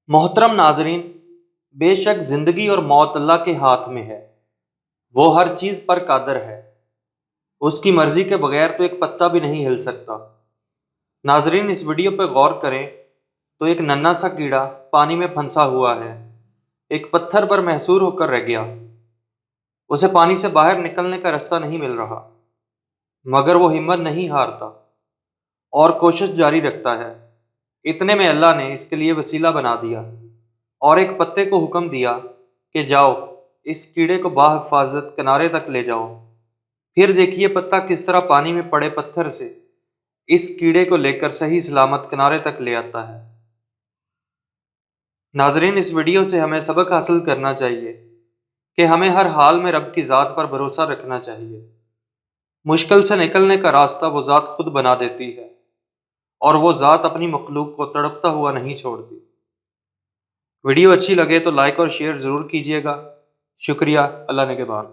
محترم ناظرین، بے شک زندگی اور موت اللہ کے ہاتھ میں ہے۔ وہ ہر چیز پر قادر ہے۔ اس کی مرضی کے بغیر تو ایک پتا بھی نہیں ہل سکتا۔ ناظرین، اس ویڈیو پہ غور کریں تو ایک ننھا سا کیڑا پانی میں پھنسا ہوا ہے، ایک پتھر پر محصور ہو کر رہ گیا۔ اسے پانی سے باہر نکلنے کا راستہ نہیں مل رہا، مگر وہ ہمت نہیں ہارتا اور کوشش جاری رکھتا ہے۔ اتنے میں اللہ نے اس کے لیے وسیلہ بنا دیا اور ایک پتے کو حکم دیا کہ جاؤ، اس کیڑے کو بحفاظت کنارے تک لے جاؤ۔ پھر دیکھیے پتا کس طرح پانی میں پڑے پتھر سے اس کیڑے کو لے کر صحیح سلامت کنارے تک لے آتا ہے۔ ناظرین، اس ویڈیو سے ہمیں سبق حاصل کرنا چاہیے کہ ہمیں ہر حال میں رب کی ذات پر بھروسہ رکھنا چاہیے۔ مشکل سے نکلنے کا راستہ وہ ذات خود بنا دیتی ہے، اور وہ ذات اپنی مخلوق کو تڑپتا ہوا نہیں چھوڑتی۔ ویڈیو اچھی لگے تو لائک اور شیئر ضرور کیجیے گا۔ شکریہ۔ اللہ نگہبان۔